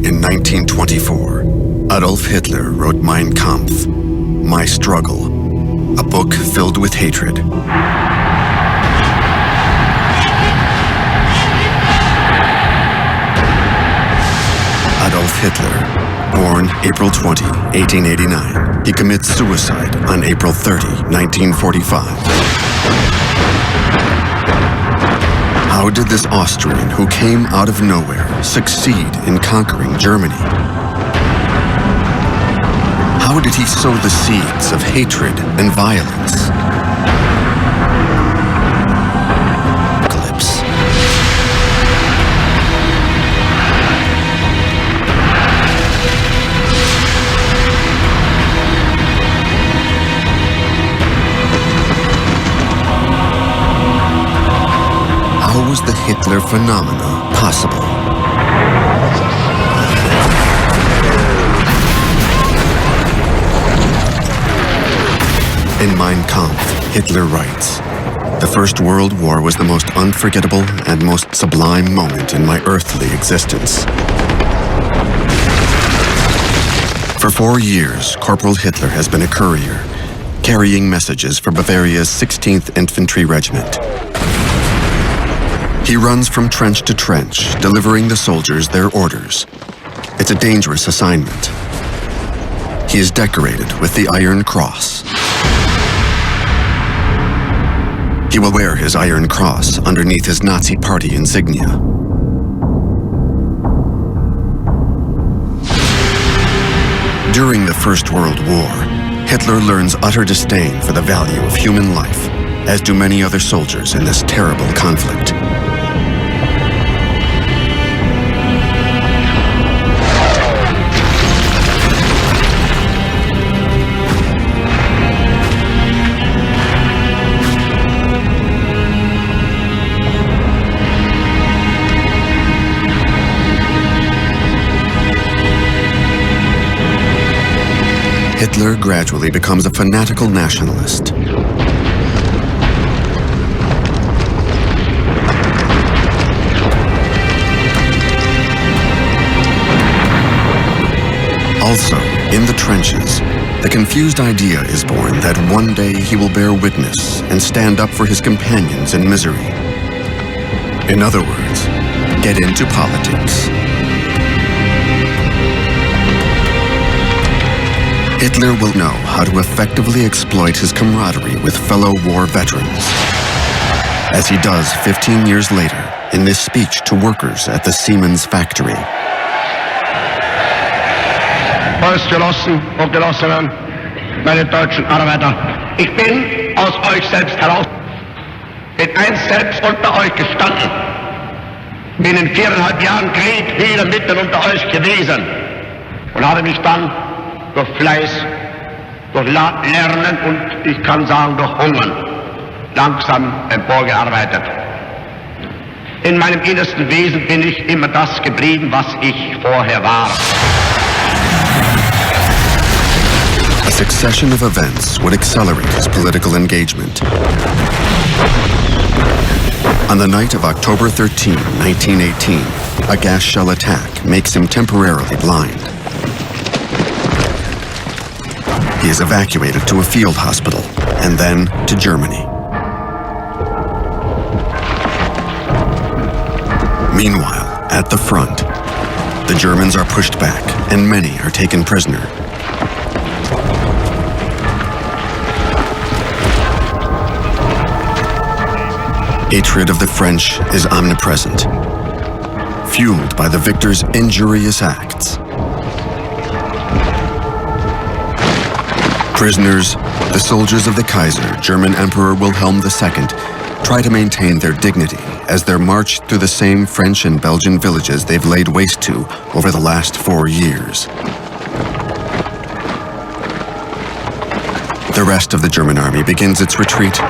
in 1924, Adolf Hitler wrote Mein Kampf, My Struggle, a book filled with hatred. Adolf Hitler, born April 20, 1889. He commits suicide on April 30, 1945. How did this Austrian who came out of nowhere succeed in conquering Germany? How did he sow the seeds of hatred and violence? How was the Hitler phenomena possible? In Mein Kampf, Hitler writes, "The First World War was the most unforgettable and most sublime moment in my earthly existence." For 4 years, Corporal Hitler has been a courier, carrying messages for Bavaria's 16th Infantry Regiment. He runs from trench to trench, delivering the soldiers their orders. It's a dangerous assignment. He is decorated with the Iron Cross. He will wear his Iron Cross underneath his Nazi Party insignia. During the First World War, Hitler learns utter disdain for the value of human life, as do many other soldiers in this terrible conflict. Hitler gradually becomes a fanatical nationalist. Also, in the trenches, the confused idea is born that one day he will bear witness and stand up for his companions in misery. In other words, get into politics. Hitler will know how to effectively exploit his camaraderie with fellow war veterans, as he does 15 years later in this speech to workers at the Siemens factory. Volksgenossen und Genossinnen, meine deutschen Arbeiter, ich bin aus euch selbst heraus, bin einst selbst unter euch gestanden, bin in 4,5 Jahren Krieg wieder mitten unter euch gewesen und habe mich dann durch Fleiß, durch Lernen und ich kann sagen durch Hungern langsam emporgearbeitet. In meinem innersten Wesen bin ich immer das geblieben, was ich vorher war. A succession of events would accelerate his political engagement. On the night of October 13, 1918, a gas shell attack makes him temporarily blind. He is evacuated to a field hospital and then to Germany. Meanwhile, at the front, the Germans are pushed back and many are taken prisoner. Hatred of the French is omnipresent, fueled by the victors' injurious acts. Prisoners, the soldiers of the Kaiser, German Emperor Wilhelm II, try to maintain their dignity as they march through the same French and Belgian villages they've laid waste to over the last 4 years. The rest of the German army begins its retreat.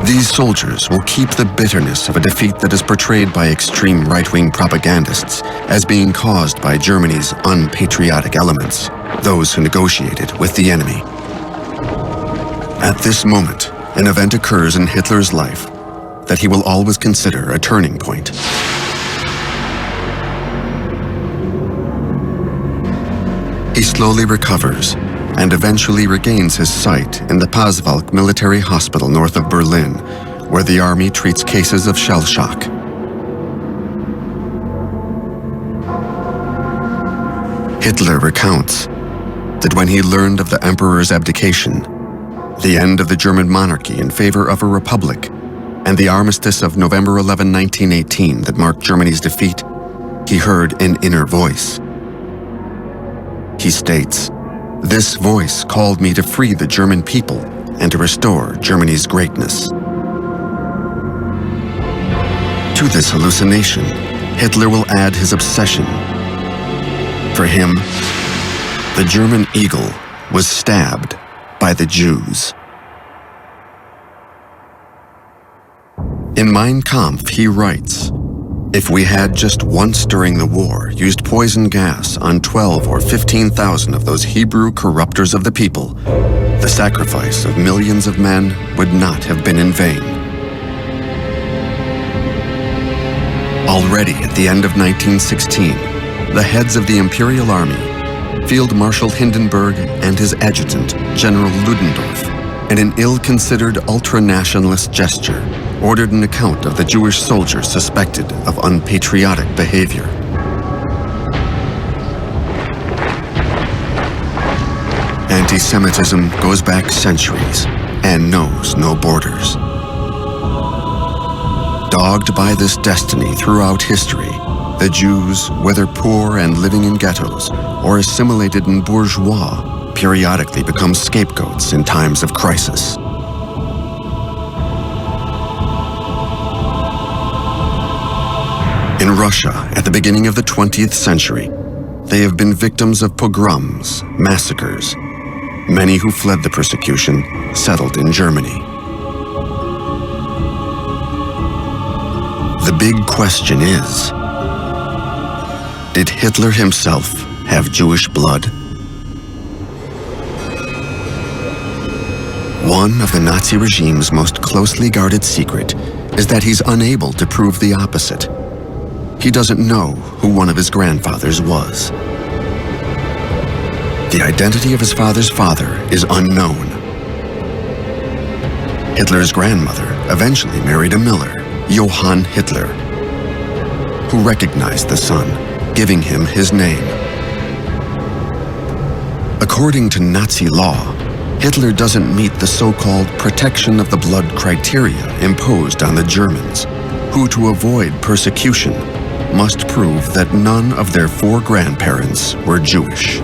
These soldiers will keep the bitterness of a defeat that is portrayed by extreme right-wing propagandists as being caused by Germany's unpatriotic elements, those who negotiated with the enemy. At this moment, an event occurs in Hitler's life that he will always consider a turning point. slowly recovers and eventually regains his sight in the Paswalk military hospital north of Berlin, where the army treats cases of shell shock. Hitler recounts that when he learned of the emperor's abdication, the end of the German monarchy in favor of a republic, and the armistice of November 11, 1918 that marked Germany's defeat, he heard an inner voice. He states, "This voice called me to free the German people and to restore Germany's greatness." To this hallucination, Hitler will add his obsession. For him, the German eagle was stabbed by the Jews. In Mein Kampf, he writes, "If we had just once during the war used poison gas on 12 or 15,000 of those Hebrew corruptors of the people, the sacrifice of millions of men would not have been in vain." Already at the end of 1916, the heads of the Imperial Army, Field Marshal Hindenburg and his adjutant, General Ludendorff, in an ill-considered ultra-nationalist gesture, ordered an account of the Jewish soldiers suspected of unpatriotic behavior. Anti-Semitism goes back centuries and knows no borders. Dogged by this destiny throughout history, the Jews, whether poor and living in ghettos or assimilated in bourgeois, periodically become scapegoats in times of crisis. In Russia, at the beginning of the 20th century, they have been victims of pogroms, massacres. Many who fled the persecution settled in Germany. The big question is, did Hitler himself have Jewish blood? One of the Nazi regime's most closely guarded secret is that he's unable to prove the opposite. He doesn't know who one of his grandfathers was. The identity of his father's father is unknown. Hitler's grandmother eventually married a miller, Johann Hitler, who recognized the son, giving him his name. According to Nazi law, Hitler doesn't meet the so-called protection of the blood criteria imposed on the Germans, who, to avoid persecution, must prove that none of their 4 grandparents were Jewish.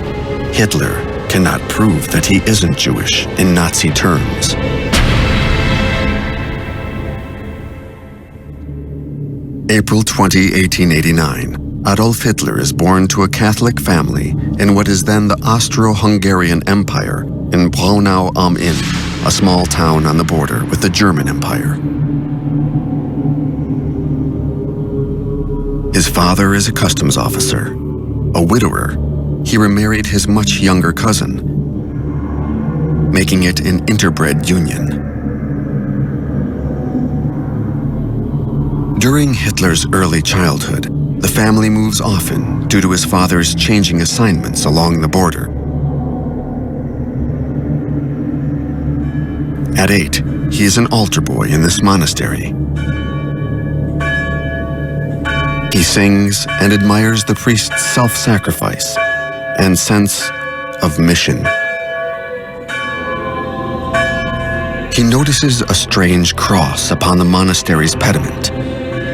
Hitler cannot prove that he isn't Jewish in Nazi terms. April 20, 1889. Adolf Hitler is born to a Catholic family in what is then the Austro-Hungarian Empire in Braunau am Inn, a small town on the border with the German Empire. His father is a customs officer. A widower, he remarried his much younger cousin, making it an interbred union. During Hitler's early childhood, the family moves often due to his father's changing assignments along the border. At 8, he is an altar boy in this monastery. He sings and admires the priest's self-sacrifice and sense of mission. He notices a strange cross upon the monastery's pediment.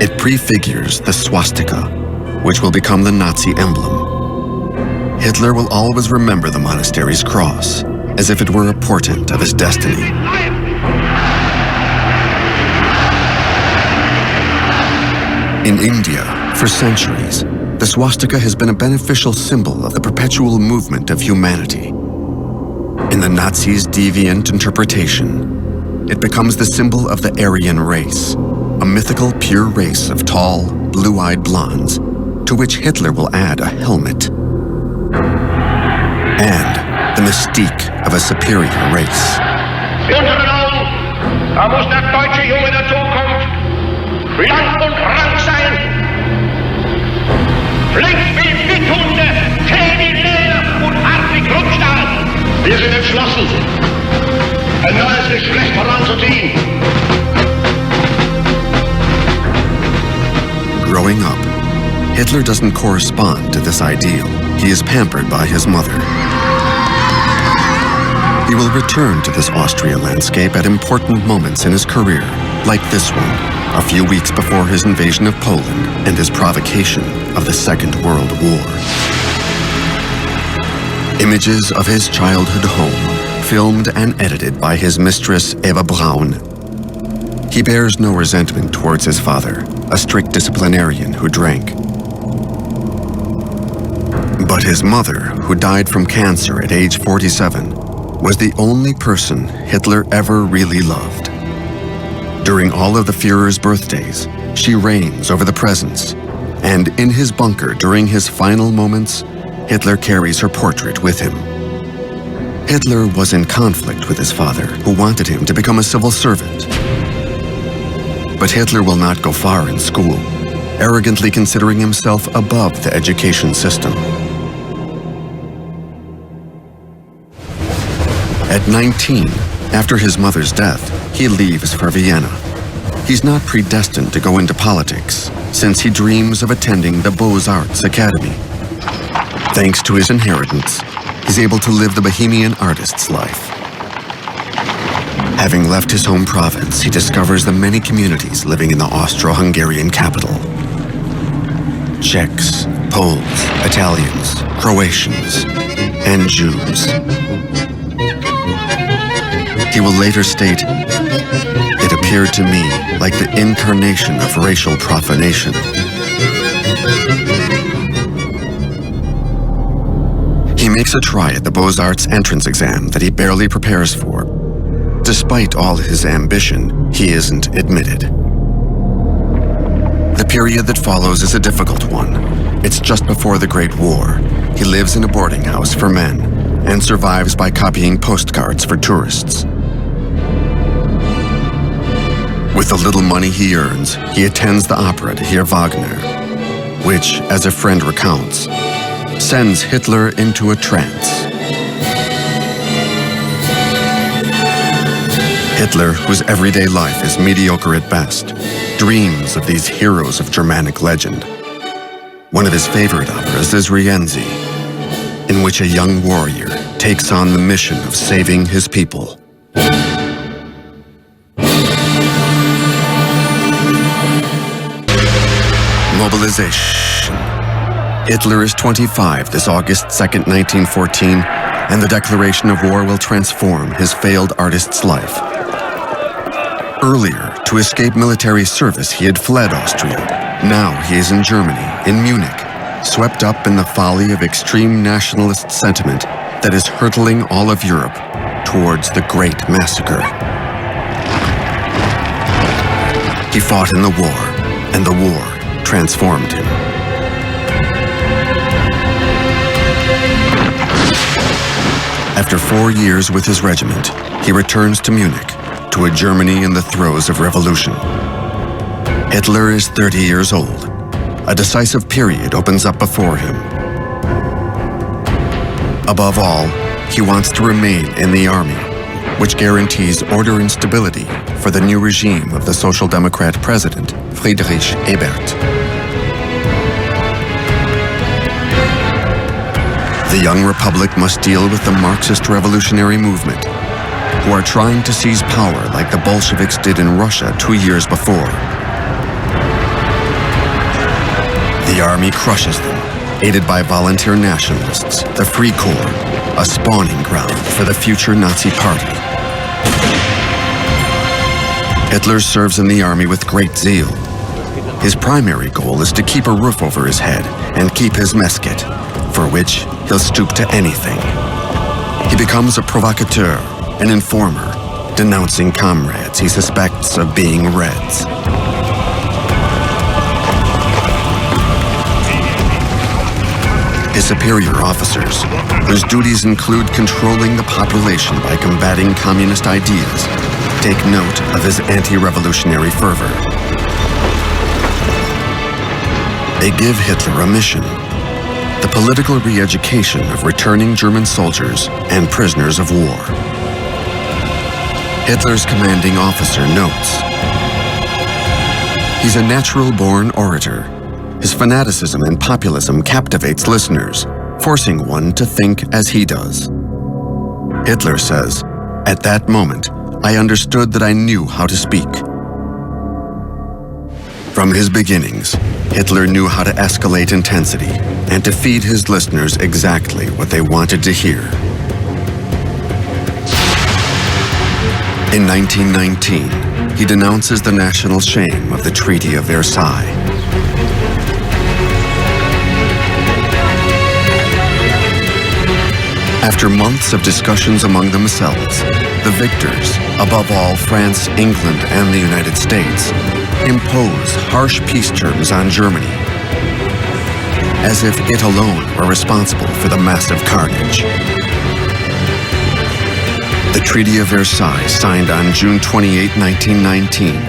It prefigures the swastika, which will become the Nazi emblem. Hitler will always remember the monastery's cross, as if it were a portent of his destiny. In India, for centuries, the swastika has been a beneficial symbol of the perpetual movement of humanity. In the Nazis' deviant interpretation, it becomes the symbol of the Aryan race, a mythical pure race of tall, blue-eyed blondes, to which Hitler will add a helmet. And the mystique of a superior race. Für unsere Augen, da muss der deutsche Junge der Zukunft schlank und rank sein. Flink wie Witthunde, Zähne leer und hart wie Wir sind entschlossen, ein neues Geschlecht heranzuziehen. Growing up, Hitler doesn't correspond to this ideal. He is pampered by his mother. He will return to this Austria landscape at important moments in his career, like this one, a few weeks before his invasion of Poland and his provocation of the Second World War. Images of his childhood home, filmed and edited by his mistress Eva Braun. He bears no resentment towards his father, a strict disciplinarian who drank. But his mother, who died from cancer at age 47, was the only person Hitler ever really loved. During all of the Führer's birthdays, she reigns over the presents, and in his bunker during his final moments, Hitler carries her portrait with him. Hitler was in conflict with his father, who wanted him to become a civil servant. But Hitler will not go far in school, arrogantly considering himself above the education system. At 19, after his mother's death, he leaves for Vienna. He's not predestined to go into politics, since he dreams of attending the Beaux-Arts Academy. Thanks to his inheritance, he's able to live the Bohemian artist's life. Having left his home province, he discovers the many communities living in the Austro-Hungarian capital. Czechs, Poles, Italians, Croatians, and Jews. He will later state, "It appeared to me like the incarnation of racial profanation." He makes a try at the Beaux-Arts entrance exam that he barely prepares for. Despite all his ambition, he isn't admitted. The period that follows is a difficult one. It's just before the Great War. He lives in a boarding house for men and survives by copying postcards for tourists. With the little money he earns, he attends the opera to hear Wagner, which, as a friend recounts, sends Hitler into a trance. Hitler, whose everyday life is mediocre at best, dreams of these heroes of Germanic legend. One of his favorite operas is Rienzi, in which a young warrior takes on the mission of saving his people. Mobilization. Hitler is 25 this August 2nd, 1914, and the declaration of war will transform his failed artist's life. Earlier, to escape military service, he had fled Austria. Now he is in Germany, in Munich, swept up in the folly of extreme nationalist sentiment that is hurtling all of Europe towards the Great Massacre. He fought in the war, and the war transformed him. After 4 years with his regiment, he returns to Munich, to a Germany in the throes of revolution. Hitler is 30 years old. A decisive period opens up before him. Above all, he wants to remain in the army, which guarantees order and stability for the new regime of the Social Democrat president, Friedrich Ebert. The young republic must deal with the Marxist revolutionary movement, who are trying to seize power like the Bolsheviks did in Russia 2 years before. The army crushes them, aided by volunteer nationalists, the Free Corps, a spawning ground for the future Nazi party. Hitler serves in the army with great zeal. His primary goal is to keep a roof over his head and keep his mess kit, for which he'll stoop to anything. He becomes a provocateur, an informer, denouncing comrades he suspects of being Reds. His superior officers, whose duties include controlling the population by combating communist ideas, take note of his anti-revolutionary fervor. They give Hitler a mission. The political re-education of returning German soldiers and prisoners of war. Hitler's commanding officer notes, "He's a natural-born orator. His fanaticism and populism captivates listeners, forcing one to think as he does." Hitler says, "At that moment, I understood that I knew how to speak." From his beginnings, Hitler knew how to escalate intensity and to feed his listeners exactly what they wanted to hear. In 1919, he denounces the national shame of the Treaty of Versailles. After months of discussions among themselves, the victors, above all France, England, and the United States, impose harsh peace terms on Germany, as if it alone were responsible for the massive carnage. The Treaty of Versailles, signed on June 28, 1919,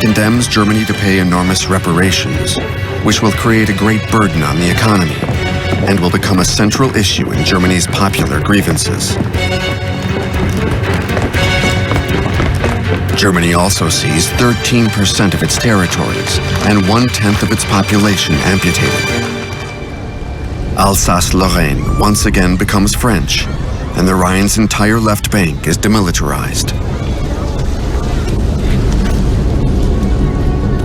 condemns Germany to pay enormous reparations, which will create a great burden on the economy and will become a central issue in Germany's popular grievances. Germany also sees 13% of its territories and 1/10 of its population amputated. Alsace-Lorraine once again becomes French, and the Rhine's entire left bank is demilitarized.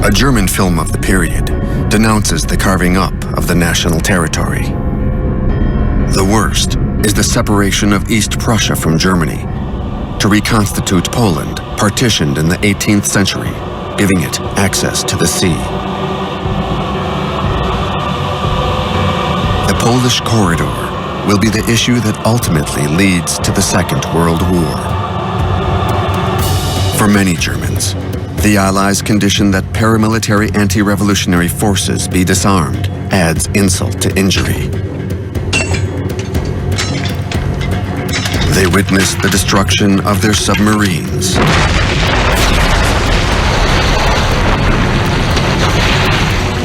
A German film of the period denounces the carving up of the national territory. The worst is the separation of East Prussia from Germany to reconstitute Poland, partitioned in the 18th century, giving it access to the sea. The Polish corridor will be the issue that ultimately leads to the Second World War. For many Germans, the Allies' condition that paramilitary anti-revolutionary forces be disarmed adds insult to injury. They witness the destruction of their submarines,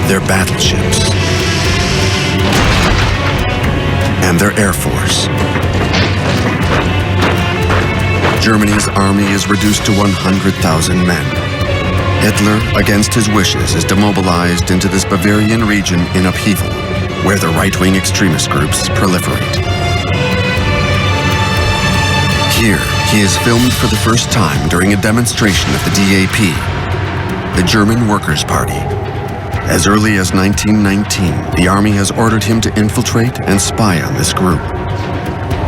their battleships, and their air force. Germany's army is reduced to 100,000 men. Hitler, against his wishes, is demobilized into this Bavarian region in upheaval, where the right-wing extremist groups proliferate. Here, he is filmed for the first time during a demonstration of the DAP, the German Workers' Party. As early as 1919, the army has ordered him to infiltrate and spy on this group.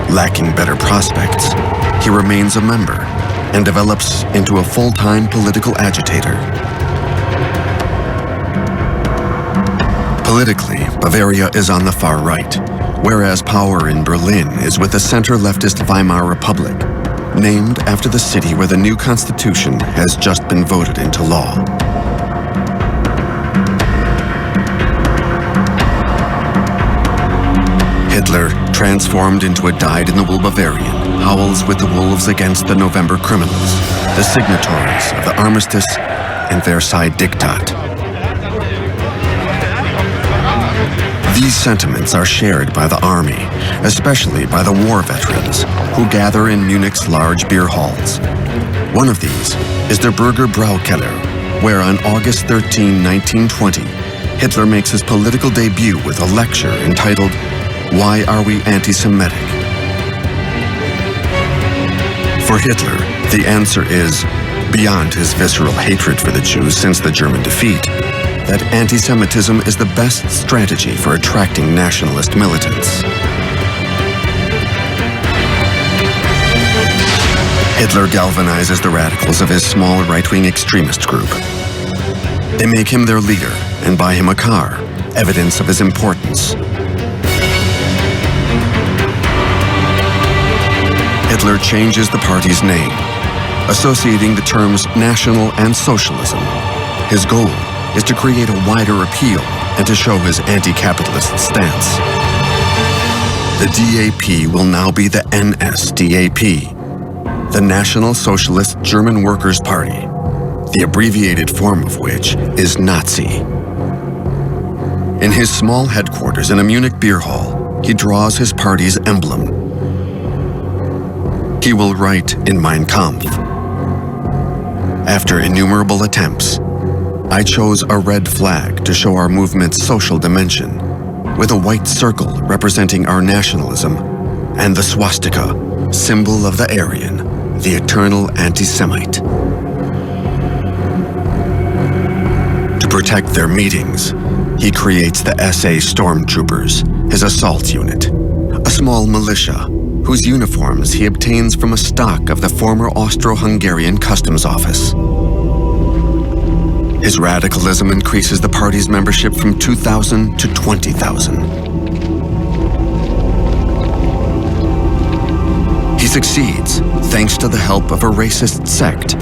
Lacking better prospects, he remains a member and develops into a full-time political agitator. Politically, Bavaria is on the far right, whereas power in Berlin is with the center-leftist Weimar Republic, named after the city where the new constitution has just been voted into law. Hitler, transformed into a dyed-in-the-wool Bavarian, howls with the wolves against the November criminals, the signatories of the Armistice and Versailles Diktat. These sentiments are shared by the army, especially by the war veterans, who gather in Munich's large beer halls. One of these is the Burger Braukeller, where on August 13, 1920, Hitler makes his political debut with a lecture entitled, "Why Are We Anti-Semitic?" For Hitler, the answer is, beyond his visceral hatred for the Jews since the German defeat, that anti-Semitism is the best strategy for attracting nationalist militants. Hitler galvanizes the radicals of his small right-wing extremist group. They make him their leader and buy him a car, evidence of his importance. Hitler changes the party's name, associating the terms national and socialism. His goal is to create a wider appeal and to show his anti-capitalist stance. The DAP will now be the NSDAP, the National Socialist German Workers' Party, the abbreviated form of which is Nazi. In his small headquarters in a Munich beer hall, he draws his party's emblem. He will write in Mein Kampf. After innumerable attempts, I chose a red flag to show our movement's social dimension, with a white circle representing our nationalism, and the swastika, symbol of the Aryan, the eternal anti-Semite. To protect their meetings, he creates the SA Stormtroopers, his assault unit, a small militia whose uniforms he obtains from a stock of the former Austro-Hungarian customs office. His radicalism increases the party's membership from 2,000 to 20,000. He succeeds thanks to the help of a racist sect,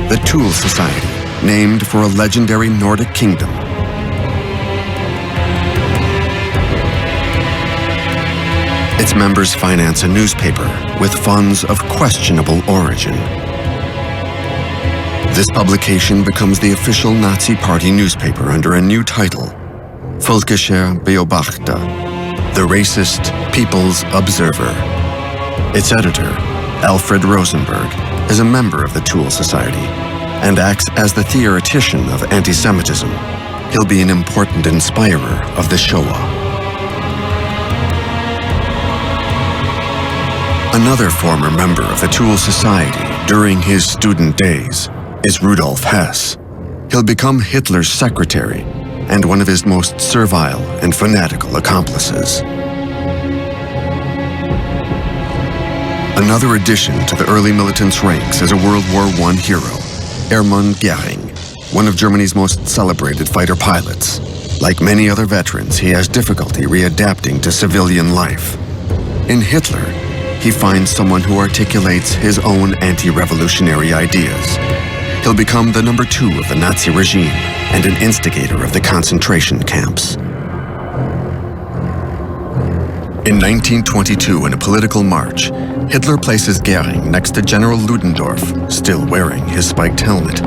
the Tool Society, named for a legendary Nordic kingdom. Its members finance a newspaper with funds of questionable origin. This publication becomes the official Nazi Party newspaper under a new title, Völkischer Beobachter, the Racist People's Observer. Its editor, Alfred Rosenberg, is a member of the Tool Society and acts as the theoretician of anti-Semitism. He'll be an important inspirer of the Shoah. Another former member of the Tool Society during his student days is Rudolf Hess. He'll become Hitler's secretary and one of his most servile and fanatical accomplices. Another addition to the early militants' ranks is a World War I hero, Hermann Göring, one of Germany's most celebrated fighter pilots. Like many other veterans, he has difficulty readapting to civilian life. In Hitler, he finds someone who articulates his own anti-revolutionary ideas. He'll become the number 2 of the Nazi regime and an instigator of the concentration camps. In 1922, in a political march, Hitler places Göring next to General Ludendorff, still wearing his spiked helmet,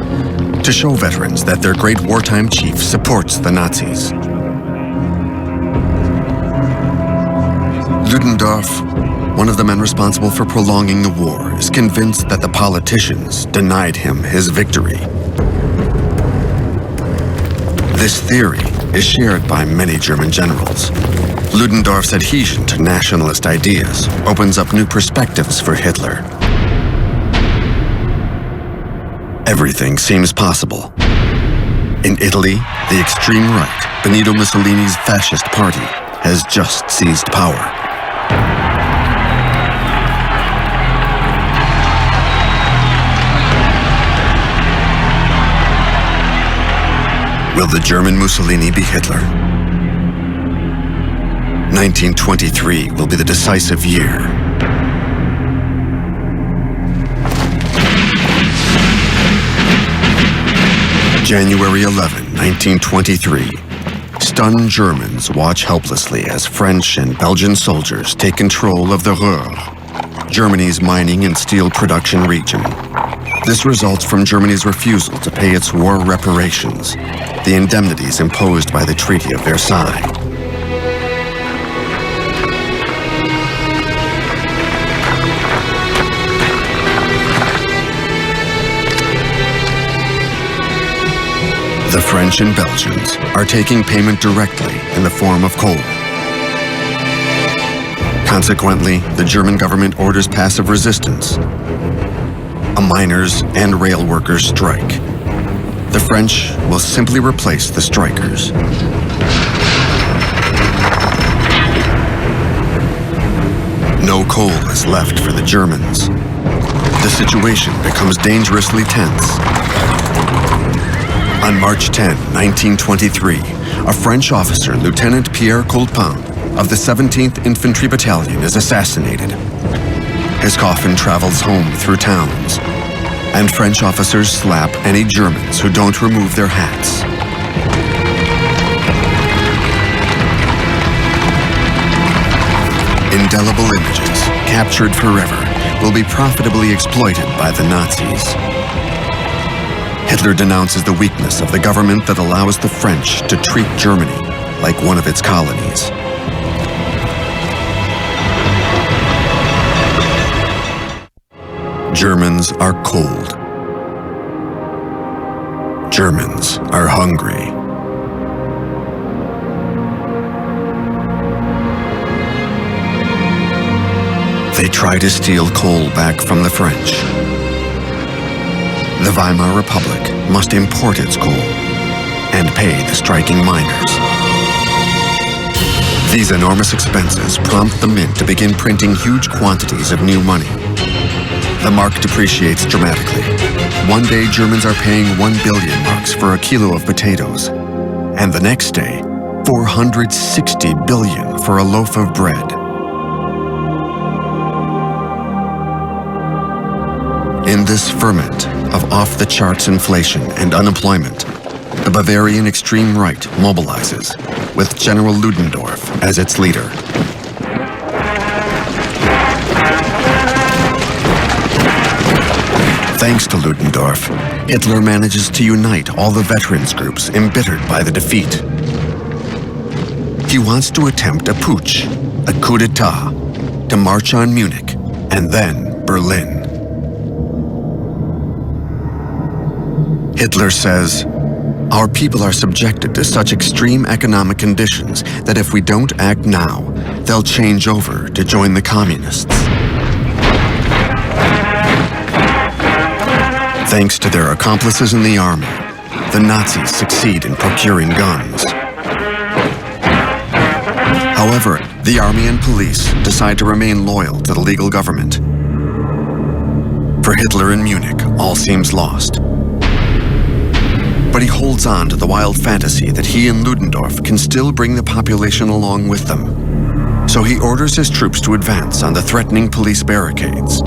to show veterans that their great wartime chief supports the Nazis. Ludendorff, one of the men responsible for prolonging the war, is convinced that the politicians denied him his victory. This theory is shared by many German generals. Ludendorff's adhesion to nationalist ideas opens up new perspectives for Hitler. Everything seems possible. In Italy, the extreme right, Benito Mussolini's fascist party, has just seized power. Will the German Mussolini be Hitler? 1923 will be the decisive year. January 11, 1923. Stunned Germans watch helplessly as French and Belgian soldiers take control of the Ruhr, Germany's mining and steel production region. This results from Germany's refusal to pay its war reparations, the indemnities imposed by the Treaty of Versailles. The French and Belgians are taking payment directly in the form of coal. Consequently, the German government orders passive resistance, a miners' and rail workers' strike. The French will simply replace the strikers. No coal is left for the Germans. The situation becomes dangerously tense. On March 10, 1923, a French officer, Lieutenant Pierre Coulpin, of the 17th Infantry Battalion, is assassinated. His coffin travels home through towns, and French officers slap any Germans who don't remove their hats. Indelible images, captured forever, will be profitably exploited by the Nazis. Hitler denounces the weakness of the government that allows the French to treat Germany like one of its colonies. Germans are cold. Germans are hungry. They try to steal coal back from the French. The Weimar Republic must import its coal and pay the striking miners. These enormous expenses prompt the mint to begin printing huge quantities of new money. The mark depreciates dramatically. One day, Germans are paying 1 billion marks for a kilo of potatoes, and the next day, 460 billion for a loaf of bread. In this ferment of off-the-charts inflation and unemployment, the Bavarian extreme right mobilizes, with General Ludendorff as its leader. Thanks to Ludendorff, Hitler manages to unite all the veterans groups embittered by the defeat. He wants to attempt a putsch, a coup d'etat, to march on Munich and then Berlin. Hitler says, "Our people are subjected to such extreme economic conditions that if we don't act now, they'll change over to join the communists." Thanks to their accomplices in the army, the Nazis succeed in procuring guns. However, the army and police decide to remain loyal to the legal government. For Hitler in Munich, all seems lost. But he holds on to the wild fantasy that he and Ludendorff can still bring the population along with them. So he orders his troops to advance on the threatening police barricades.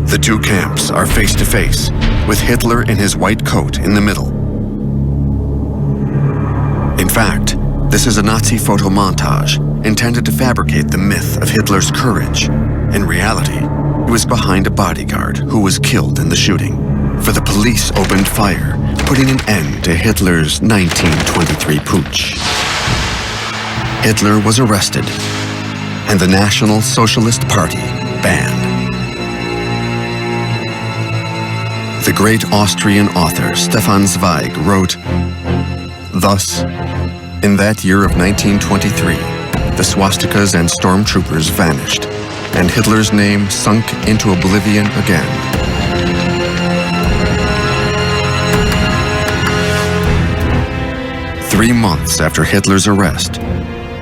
The two camps are face to face, with Hitler in his white coat in the middle. In fact, this is a Nazi photo montage intended to fabricate the myth of Hitler's courage. In reality, he was behind a bodyguard who was killed in the shooting, for the police opened fire, putting an end to Hitler's 1923 putsch. Hitler was arrested, and the National Socialist Party banned. The great Austrian author Stefan Zweig wrote, "Thus, in that year of 1923, the swastikas and stormtroopers vanished, and Hitler's name sunk into oblivion again." Three months after Hitler's arrest,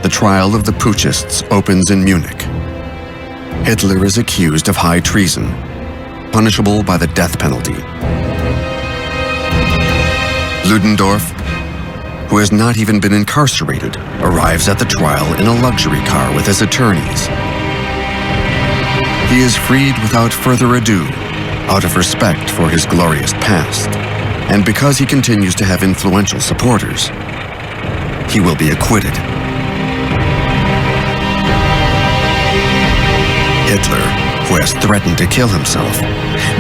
the trial of the putschists opens in Munich. Hitler is accused of high treason, punishable by the death penalty. Ludendorff, who has not even been incarcerated, arrives at the trial in a luxury car with his attorneys. He is freed without further ado, out of respect for his glorious past, and because he continues to have influential supporters, he will be acquitted. Hitler, who has threatened to kill himself,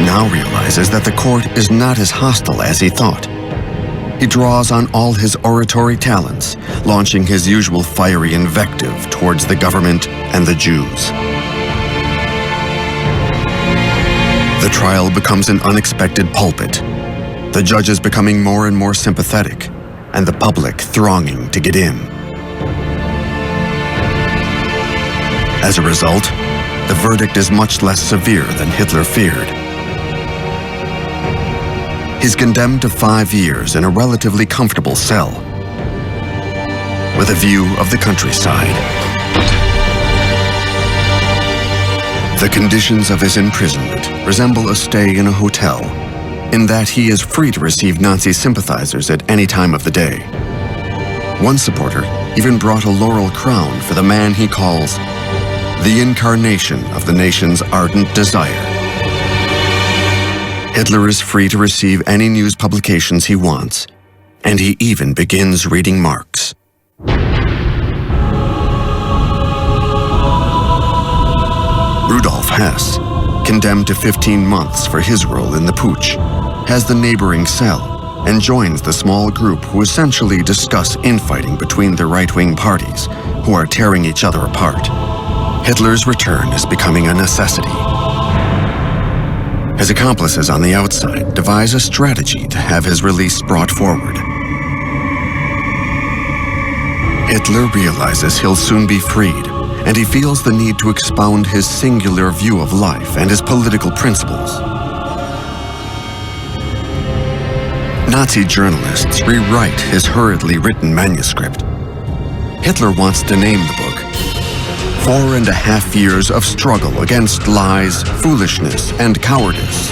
now realizes that the court is not as hostile as he thought. He draws on all his oratory talents, launching his usual fiery invective towards the government and the Jews. The trial becomes an unexpected pulpit, the judges becoming more and more sympathetic, and the public thronging to get in. As a result, the verdict is much less severe than Hitler feared. He's condemned to 5 years in a relatively comfortable cell, with a view of the countryside. The conditions of his imprisonment resemble a stay in a hotel, in that he is free to receive Nazi sympathizers at any time of the day. One supporter even brought a laurel crown for the man he calls the incarnation of the nation's ardent desire. Hitler is free to receive any news publications he wants, and he even begins reading Marx. Rudolf Hess, condemned to 15 months for his role in the putsch, has the neighboring cell and joins the small group who essentially discuss infighting between the right-wing parties, who are tearing each other apart. Hitler's return is becoming a necessity. His accomplices on the outside devise a strategy to have his release brought forward. Hitler realizes he'll soon be freed, and he feels the need to expound his singular view of life and his political principles. Nazi journalists rewrite his hurriedly written manuscript. Hitler wants to name the book 4.5 years of struggle against lies, foolishness, and cowardice.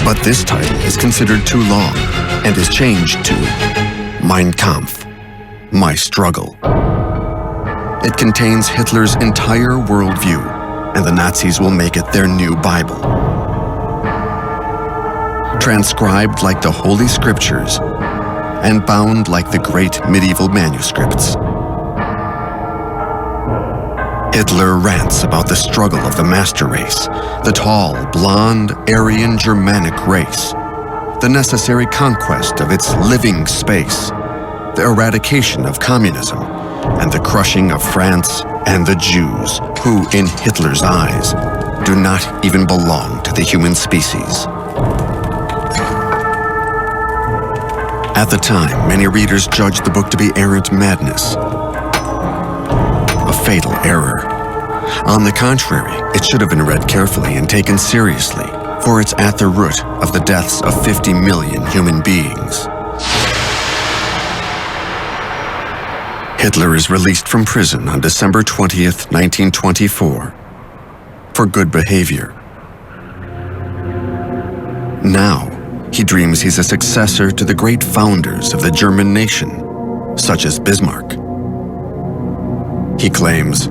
But this title is considered too long and is changed to Mein Kampf, My Struggle. It contains Hitler's entire worldview, and the Nazis will make it their new Bible. Transcribed like the Holy Scriptures and bound like the great medieval manuscripts. Hitler rants about the struggle of the master race, the tall, blonde, Aryan Germanic race, the necessary conquest of its living space, the eradication of communism, and the crushing of France and the Jews, who, in Hitler's eyes, do not even belong to the human species. At the time, many readers judged the book to be errant madness. A fatal error. On the contrary, it should have been read carefully and taken seriously, for it's at the root of the deaths of 50 million human beings. Hitler is released from prison on December 20th, 1924, for good behavior. Now, he dreams he's a successor to the great founders of the German nation, such as Bismarck. He claims,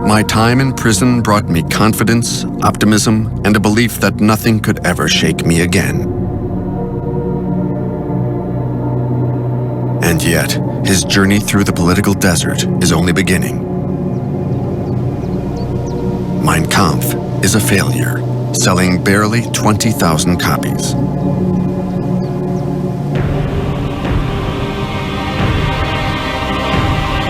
"My time in prison brought me confidence, optimism, and a belief that nothing could ever shake me again." And yet, his journey through the political desert is only beginning. Mein Kampf is a failure, selling barely 20,000 copies.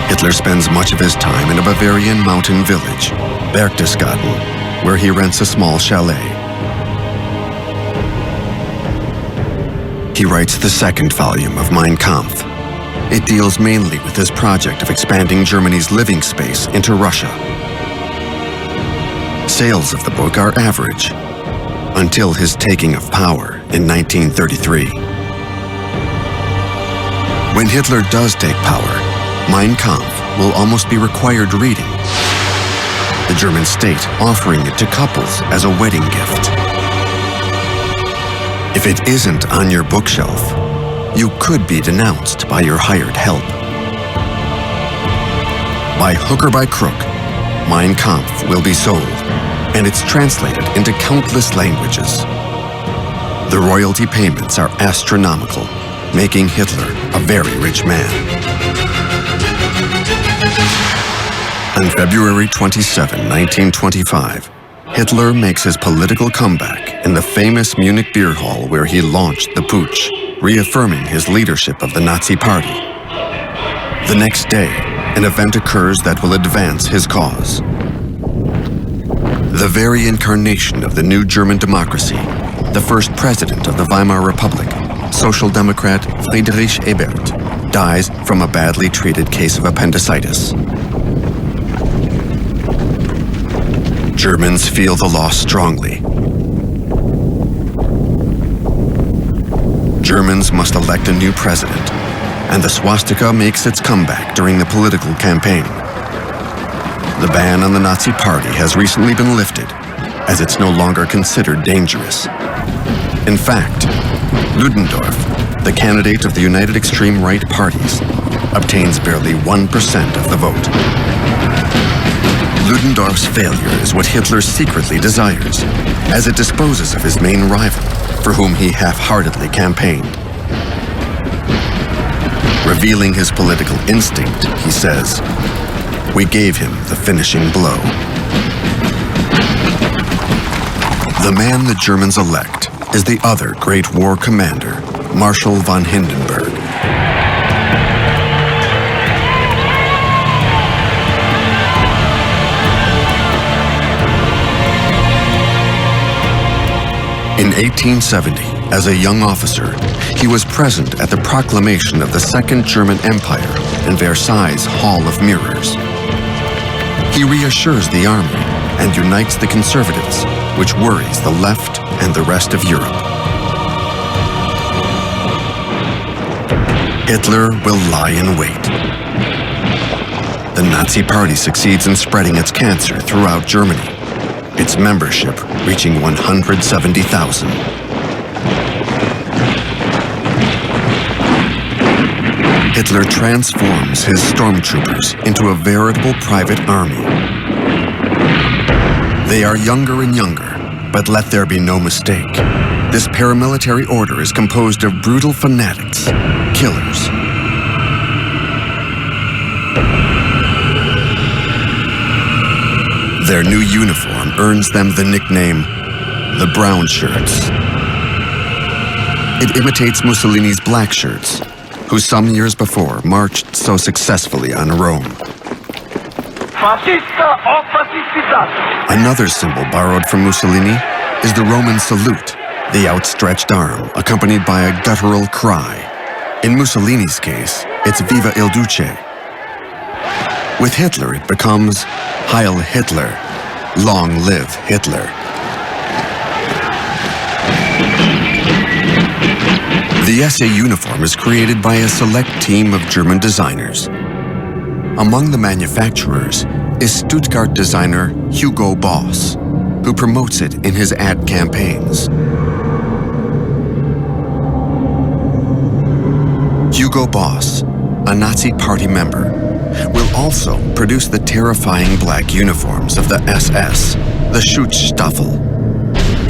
Hitler spends much of his time in a Bavarian mountain village, Berchtesgaden, where he rents a small chalet. He writes the second volume of Mein Kampf. It deals mainly with his project of expanding Germany's living space into Russia. Sales of the book are average, until his taking of power in 1933. When Hitler does take power, Mein Kampf will almost be required reading, the German state offering it to couples as a wedding gift. If it isn't on your bookshelf, you could be denounced by your hired help. By hook or by crook, Mein Kampf will be sold, and it's translated into countless languages. The royalty payments are astronomical, making Hitler a very rich man. On February 27, 1925, Hitler makes his political comeback in the famous Munich beer hall where he launched the putsch, reaffirming his leadership of the Nazi Party. The next day, an event occurs that will advance his cause. The very incarnation of the new German democracy, the first president of the Weimar Republic, Social Democrat Friedrich Ebert, dies from a badly treated case of appendicitis. Germans feel the loss strongly. Germans must elect a new president, and the swastika makes its comeback during the political campaign. The ban on the Nazi Party has recently been lifted, as it's no longer considered dangerous. In fact, Ludendorff, the candidate of the United Extreme Right parties, obtains barely 1% of the vote. Ludendorff's failure is what Hitler secretly desires, as it disposes of his main rival, for whom he half-heartedly campaigned. Revealing his political instinct, he says, "We gave him the finishing blow." The man the Germans elect is the other great war commander, Marshal von Hindenburg. In 1870, as a young officer, he was present at the proclamation of the Second German Empire in Versailles' Hall of Mirrors. He reassures the army and unites the conservatives, which worries the left and the rest of Europe. Hitler will lie in wait. The Nazi Party succeeds in spreading its cancer throughout Germany, its membership reaching 170,000. Hitler transforms his stormtroopers into a veritable private army. They are younger and younger, but let there be no mistake. This paramilitary order is composed of brutal fanatics, killers. Their new uniform earns them the nickname, the Brown Shirts. It imitates Mussolini's black shirts, who some years before marched so successfully on Rome. Another symbol borrowed from Mussolini is the Roman salute, the outstretched arm accompanied by a guttural cry. In Mussolini's case, it's Viva il Duce. With Hitler, it becomes Heil Hitler, long live Hitler. The SA uniform is created by a select team of German designers. Among the manufacturers is Stuttgart designer Hugo Boss, who promotes it in his ad campaigns. Hugo Boss, a Nazi Party member, will also produce the terrifying black uniforms of the SS, the Schutzstaffel,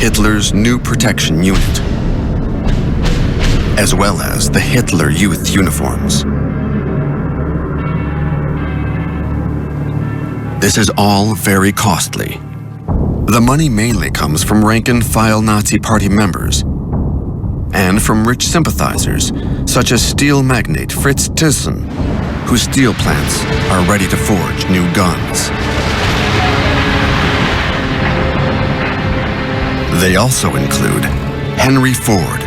Hitler's new protection unit, as well as the Hitler Youth uniforms. This is all very costly. The money mainly comes from rank-and-file Nazi Party members and from rich sympathizers such as steel magnate Fritz Thyssen, whose steel plants are ready to forge new guns. They also include Henry Ford,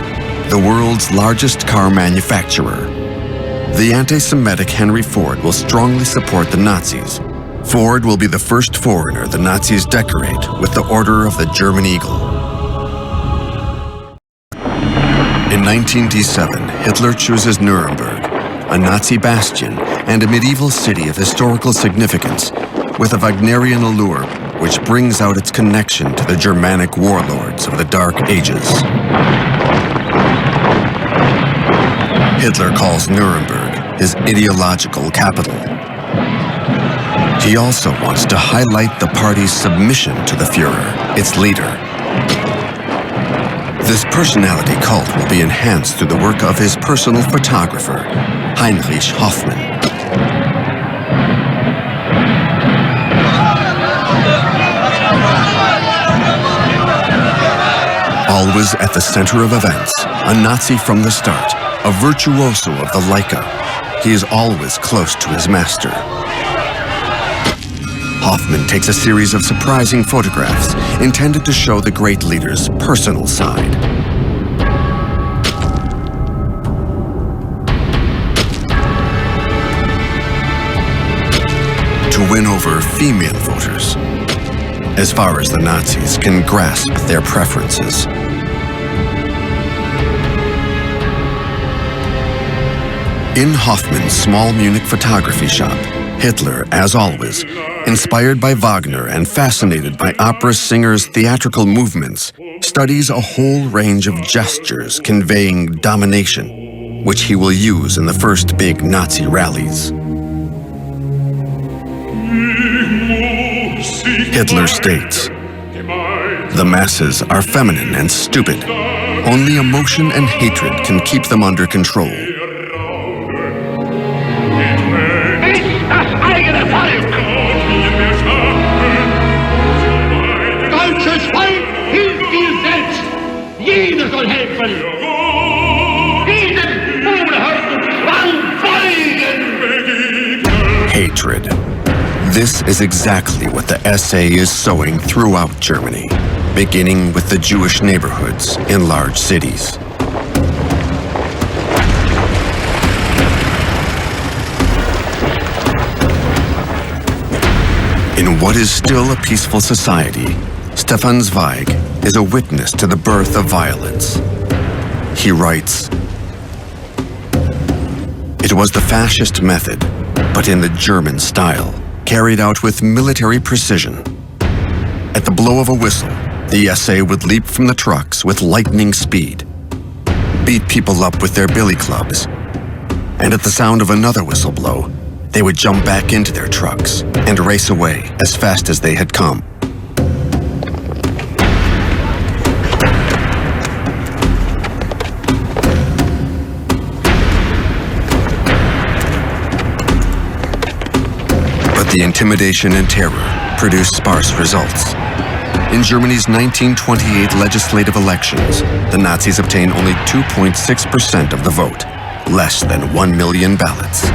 the world's largest car manufacturer. The anti-Semitic Henry Ford will strongly support the Nazis. Ford will be the first foreigner the Nazis decorate with the Order of the German Eagle. In 1907, Hitler chooses Nuremberg, a Nazi bastion and a medieval city of historical significance, with a Wagnerian allure which brings out its connection to the Germanic warlords of the Dark Ages. Hitler calls Nuremberg his ideological capital. He also wants to highlight the party's submission to the Führer, its leader. This personality cult will be enhanced through the work of his personal photographer, Heinrich Hoffmann. Always at the center of events, a Nazi from the start, a virtuoso of the Leica, he is always close to his master. Hoffmann takes a series of surprising photographs intended to show the great leader's personal side. To win over female voters, as far as the Nazis can grasp their preferences. In Hoffmann's small Munich photography shop, Hitler, as always, inspired by Wagner and fascinated by opera singers' theatrical movements, studies a whole range of gestures conveying domination, which he will use in the first big Nazi rallies. Hitler states, "The masses are feminine and stupid. Only emotion and hatred can keep them under control." Jeder soll helfen! Diesem unerhörten Zwang beugen! Hatred. This is exactly what the SA is sowing throughout Germany. beginning with the Jewish neighborhoods in large cities. In what is still a peaceful society, Stefan Zweig is a witness to the birth of violence. He writes, "It was the fascist method, but in the German style, carried out with military precision. At the blow of a whistle, the SA would leap from the trucks with lightning speed, beat people up with their billy clubs, and at the sound of another whistle blow, they would jump back into their trucks and race away as fast as they had come. But the intimidation and terror produced sparse results. In Germany's 1928 legislative elections, the Nazis obtained only 2.6% of the vote, less than 1 million ballots.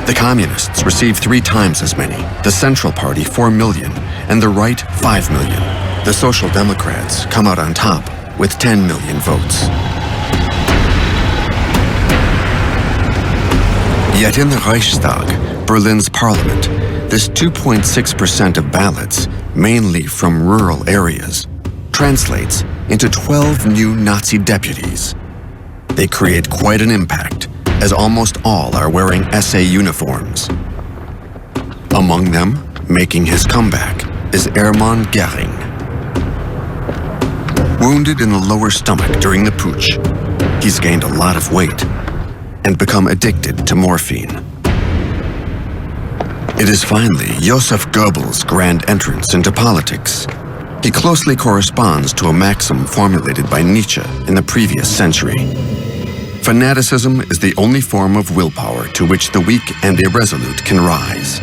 The Communists received 3 times as many, the Central Party 4 million, and the Right 5 million. The Social Democrats come out on top with 10 million votes. Yet in the Reichstag, Berlin's parliament, this 2.6% of ballots, mainly from rural areas, translates into 12 new Nazi deputies. They create quite an impact, as almost all are wearing SA uniforms. Among them, making his comeback, is Hermann Göring. Wounded in the lower stomach during the putsch, he's gained a lot of weight and become addicted to morphine. It is finally Joseph Goebbels' grand entrance into politics. He closely corresponds to a maxim formulated by Nietzsche in the previous century. Fanaticism is the only form of willpower to which the weak and irresolute can rise.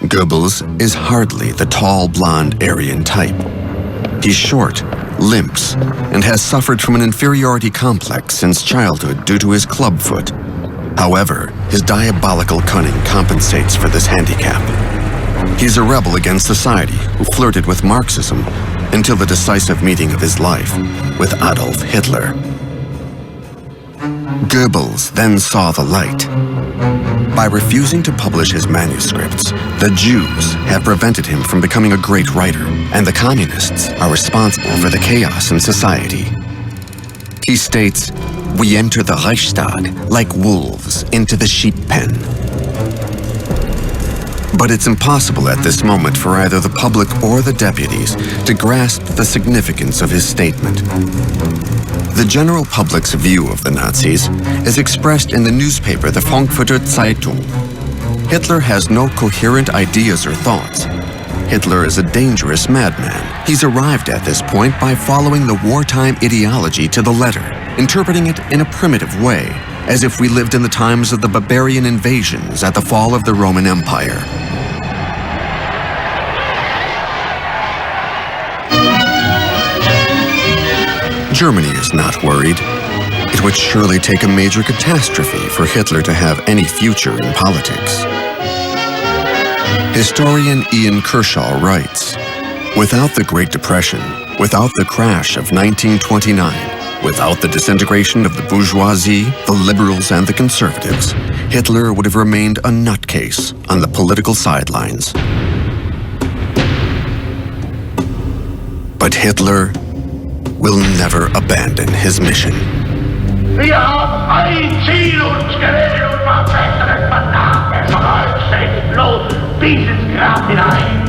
Goebbels is hardly the tall, blonde Aryan type. He's short, limps, and has suffered from an inferiority complex since childhood due to his club foot. However, his diabolical cunning compensates for this handicap. He's a rebel against society who flirted with Marxism until the decisive meeting of his life with Adolf Hitler. Goebbels then saw the light. By refusing to publish his manuscripts, the Jews have prevented him from becoming a great writer, and the communists are responsible for the chaos in society. He states, "We enter the Reichstag like wolves into the sheep pen." But it's impossible at this moment for either the public or the deputies to grasp the significance of his statement. The general public's view of the Nazis is expressed in the newspaper, the Frankfurter Zeitung. Hitler has no coherent ideas or thoughts. Hitler is a dangerous madman. He's arrived at this point by following the wartime ideology to the letter, interpreting it in a primitive way, as if we lived in the times of the barbarian invasions at the fall of the Roman Empire. Germany is not worried. It would surely take a major catastrophe for Hitler to have any future in politics. Historian Ian Kershaw writes, "Without the Great Depression, without the crash of 1929, without the disintegration of the bourgeoisie, the liberals, and the conservatives, Hitler would have remained a nutcase on the political sidelines." But Hitler will never abandon his mission. Wir haben ein Ziel uns gewählt und verfestigt Mandat. Es soll euch bloß dieses Grab hinein.